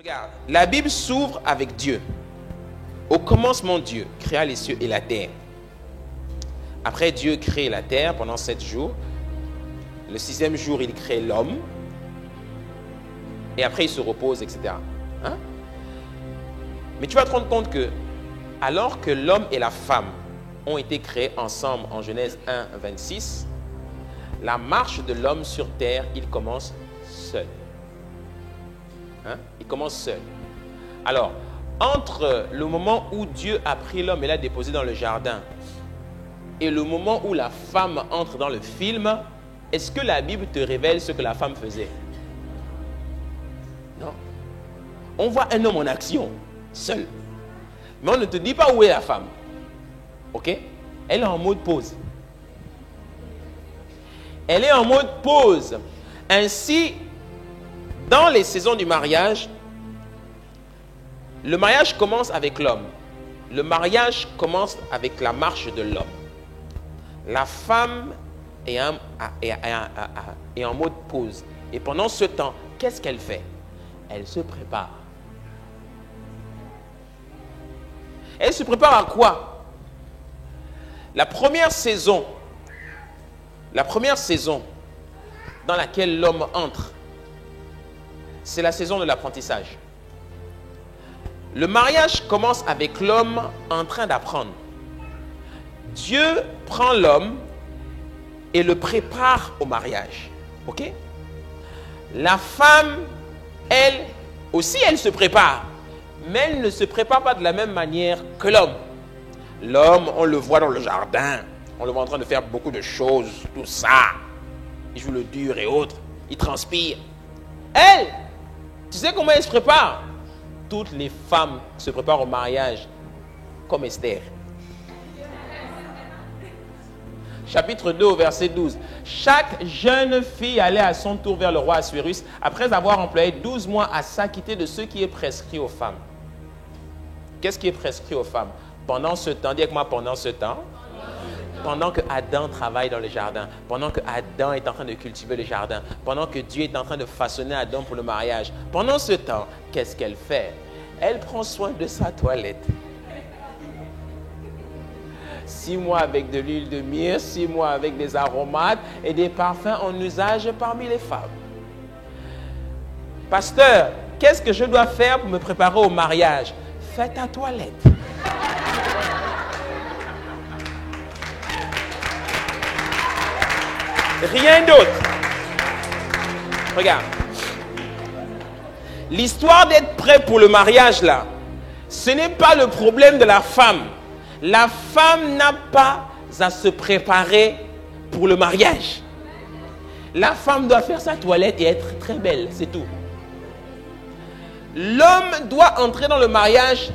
Regarde, la Bible s'ouvre avec Dieu. Au commencement, Dieu créa les cieux et la terre. Après, Dieu crée la terre pendant 7 jours. Le 6e jour, il crée l'homme. Et après, il se repose, etc. Hein? Mais tu vas te rendre compte que, alors que l'homme et la femme ont été créés ensemble en Genèse 1, 26, la marche de l'homme sur terre, il commence seul. Hein? Il commence seul. Alors, entre le moment où Dieu a pris l'homme et l'a déposé dans le jardin et le moment où la femme entre dans le film, est-ce que la Bible te révèle ce que la femme faisait? Non. On voit un homme en action, seul. Mais on ne te dit pas où est la femme. Ok? Elle est en mode pause. Elle est en mode pause. Ainsi, dans les saisons du mariage, le mariage commence avec l'homme. Le mariage commence avec la marche de l'homme. La femme est en mode pause. Et pendant ce temps, qu'est-ce qu'elle fait? Elle se prépare. Elle se prépare à quoi? La première saison dans laquelle l'homme entre, c'est la saison de l'apprentissage. Le mariage commence avec l'homme en train d'apprendre. Dieu prend l'homme et le prépare au mariage. Ok? La femme, elle aussi, elle se prépare. Mais elle ne se prépare pas de la même manière que l'homme. L'homme, on le voit dans le jardin. On le voit en train de faire beaucoup de choses, tout ça. Il joue le dur et autres. Il transpire. Elle, tu sais comment elle se prépare? Toutes les femmes se préparent au mariage comme Esther. Chapitre 2 au verset 12. Chaque jeune fille allait à son tour vers le roi Assuérus après avoir employé 12 mois à s'acquitter de ce qui est prescrit aux femmes. Qu'est-ce qui est prescrit aux femmes? Pendant ce temps, dis avec moi, pendant ce temps, pendant que Adam travaille dans le jardin, pendant que Adam est en train de cultiver le jardin, pendant que Dieu est en train de façonner Adam pour le mariage, pendant ce temps, qu'est-ce qu'elle fait? Elle prend soin de sa toilette. 6 mois avec de l'huile de myrrhe, 6 mois avec des aromates et des parfums en usage parmi les femmes. Pasteur, qu'est-ce que je dois faire pour me préparer au mariage? Fais ta toilette. Rien d'autre. Regarde. L'histoire d'être prêt pour le mariage, là, ce n'est pas le problème de la femme. La femme n'a pas à se préparer pour le mariage. La femme doit faire sa toilette et être très belle, c'est tout. L'homme doit entrer dans le mariage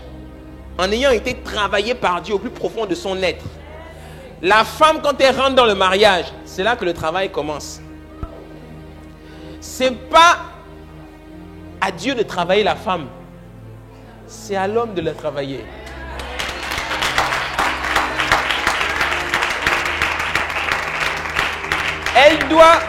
en ayant été travaillé par Dieu au plus profond de son être. La femme, quand elle rentre dans le mariage, c'est là que le travail commence. Ce n'est pas à Dieu de travailler la femme. C'est à l'homme de la travailler. Elle doit,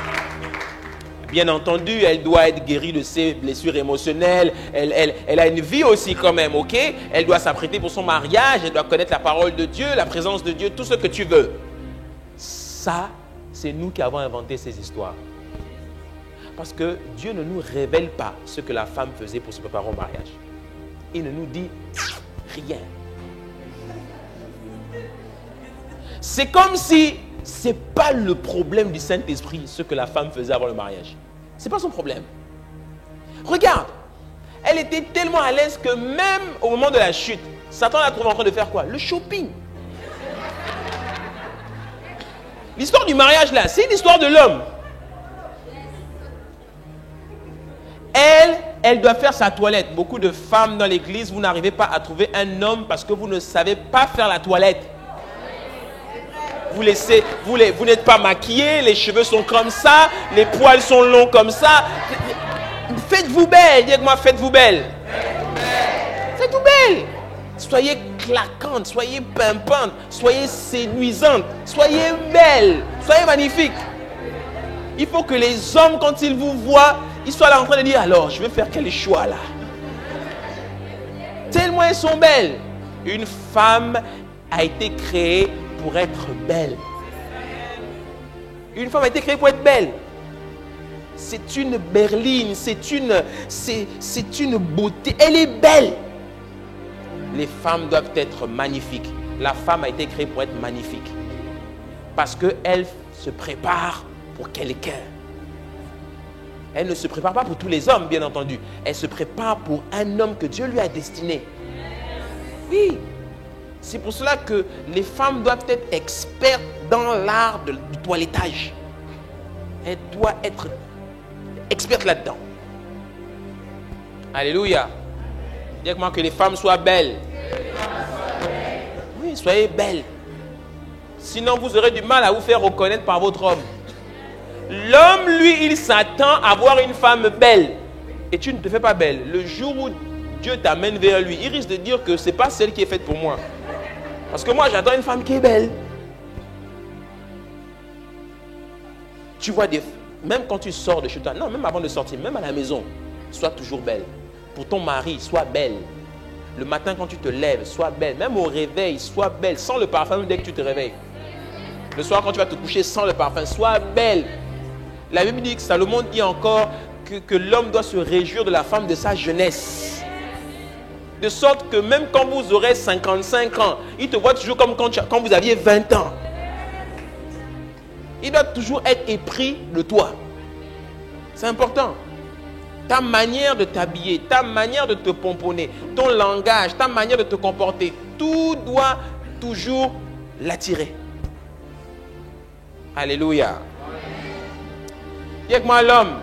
bien entendu, elle doit être guérie de ses blessures émotionnelles. Elle a une vie aussi quand même, ok? Elle doit s'apprêter pour son mariage, elle doit connaître la parole de Dieu, la présence de Dieu, tout ce que tu veux. Ça, c'est nous qui avons inventé ces histoires. Parce que Dieu ne nous révèle pas ce que la femme faisait pour se préparer au mariage. Il ne nous dit rien. C'est comme si ce n'est pas le problème du Saint-Esprit, ce que la femme faisait avant le mariage. Ce n'est pas son problème. Regarde, elle était tellement à l'aise que même au moment de la chute, Satan la trouve en train de faire quoi? Le shopping. L'histoire du mariage là, c'est l'histoire de l'homme. Elle doit faire sa toilette. Beaucoup de femmes dans l'église, vous n'arrivez pas à trouver un homme parce que vous ne savez pas faire la toilette. Vous n'êtes pas maquillé, les cheveux sont comme ça, les poils sont longs comme ça. Faites-vous belle, dis-moi, faites-vous belle. Faites-vous belle. Soyez claquante, soyez pimpante, soyez séduisante, soyez belle, soyez magnifique. Il faut que les hommes, quand ils vous voient, ils soient là en train de dire, alors, je vais faire quel choix là? Tellement elles sont belles. Une femme a été créée pour être belle. Une femme a été créée pour être belle. C'est une berline, c'est une beauté. Elle est belle. Les femmes doivent être magnifiques. La femme a été créée pour être magnifique. Parce qu'elle se prépare pour quelqu'un. Elle ne se prépare pas pour tous les hommes, bien entendu. Elle se prépare pour un homme que Dieu lui a destiné. Oui. C'est pour cela que les femmes doivent être expertes dans l'art du toilettage. Elle doit être experte là-dedans. Alléluia. Dis-moi que les femmes soient belles. Oui, soyez belles. Sinon, vous aurez du mal à vous faire reconnaître par votre homme. L'homme, lui, il s'attend à voir une femme belle. Et tu ne te fais pas belle. Le jour où Dieu t'amène vers lui, il risque de dire que ce n'est pas celle qui est faite pour moi. Parce que moi, j'attends une femme qui est belle. Tu vois, même quand tu sors de chez toi, non, même avant de sortir, même à la maison, sois toujours belle. Pour ton mari, sois belle. Le matin, quand tu te lèves, sois belle. Même au réveil, sois belle. Sans le parfum dès que tu te réveilles. Le soir, quand tu vas te coucher, sans le parfum, sois belle. La Bible dit que Salomon dit encore que l'homme doit se réjouir de la femme de sa jeunesse. De sorte que même quand vous aurez 55 ans, il te voit toujours comme quand vous aviez 20 ans. Il doit toujours être épris de toi. C'est important. Ta manière de t'habiller, ta manière de te pomponner, ton langage, ta manière de te comporter, tout doit toujours l'attirer. Alléluia. Dis avec moi, l'homme